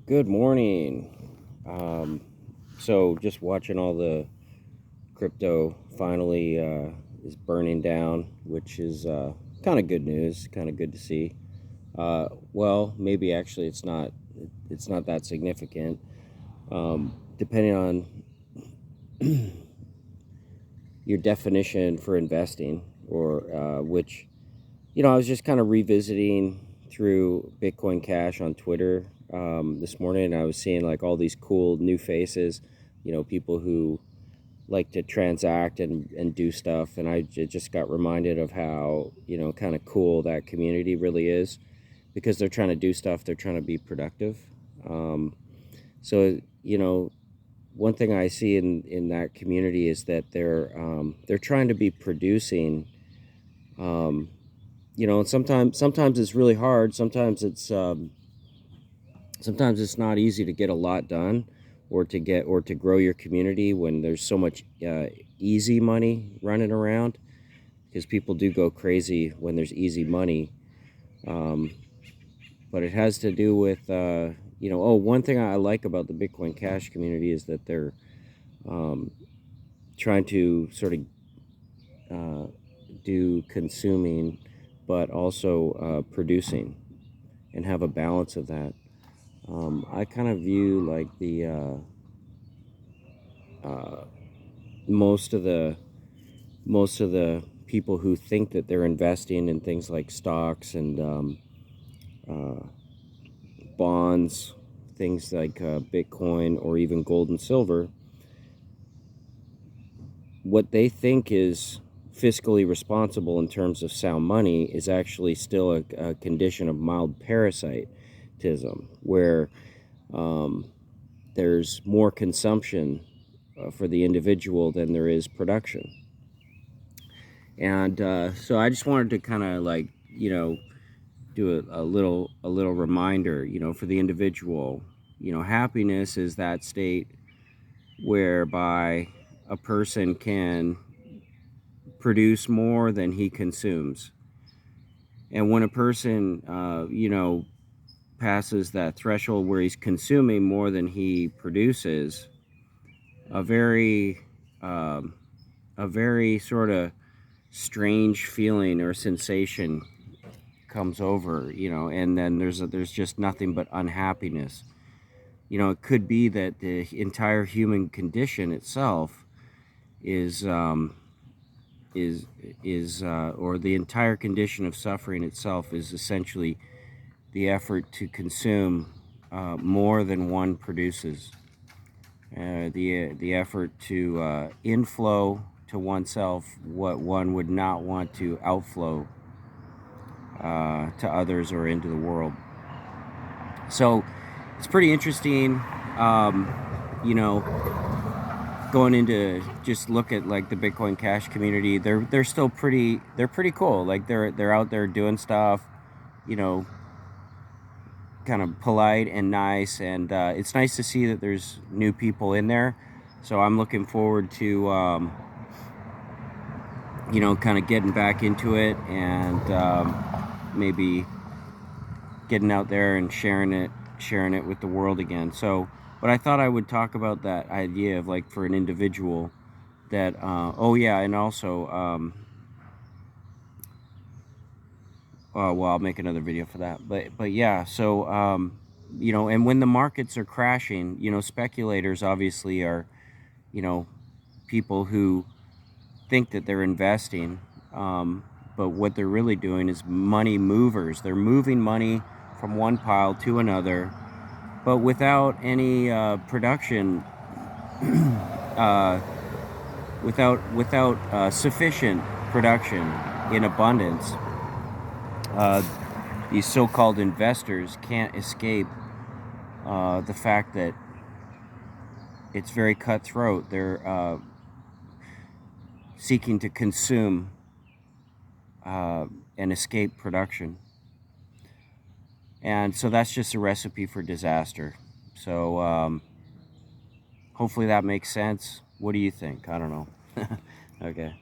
Good morning. So just watching all the crypto finally is burning down, which is kind of good news, kind of good to see. Well, maybe actually it's not that significant, depending on your definition for investing, or which, I was just kind of revisiting through Bitcoin Cash on Twitter this morning, and I was seeing like all these cool new faces, people who like to transact and do stuff. And just got reminded of how, kind of cool that community really is, because they're trying to do stuff, they're trying to be productive. So, one thing I see in that community is that they're trying to be producing. And sometimes it's really hard. Sometimes it's not easy to get a lot done, or to grow your community when there's so much easy money running around, because people do go crazy when there's easy money. But it has to do with one thing I like about the Bitcoin Cash community is that they're trying to sort of do consuming, but also producing, and have a balance of that. I kind of view like the most of the people who think that they're investing in things like stocks and bonds, things like Bitcoin or even gold and silver, what they think is fiscally responsible in terms of sound money is actually still a condition of mild parasitism, where there's more consumption for the individual than there is production. And so I just wanted to kind of like, do a little reminder, for the individual. Happiness is that state whereby a person can produce more than he consumes. And when a person, passes that threshold where he's consuming more than he produces, a very sort of strange feeling or sensation comes over, and then there's just nothing but unhappiness. It could be that the entire human condition itself is or the entire condition of suffering itself is essentially the effort to consume more than one produces. The effort to inflow to oneself what one would not want to outflow to others or into the world. So it's pretty interesting, going into just look at like the Bitcoin Cash community. They're still pretty cool. Like they're out there doing stuff, kind of polite and nice, and it's nice to see that there's new people in there. So I'm looking forward to kind of getting back into it, and maybe getting out there and sharing it with the world again. So, but I thought I would talk about that idea of like, for an individual, that oh yeah, and also well, I'll make another video for that. But yeah, so and when the markets are crashing, speculators obviously are, people who think that they're investing, but what they're really doing is money movers. They're moving money from one pile to another, but without any production, without sufficient production in abundance. These so-called investors can't escape the fact that it's very cutthroat. They're seeking to consume and escape production. And so that's just a recipe for disaster. So hopefully that makes sense. What do you think? I don't know. Okay.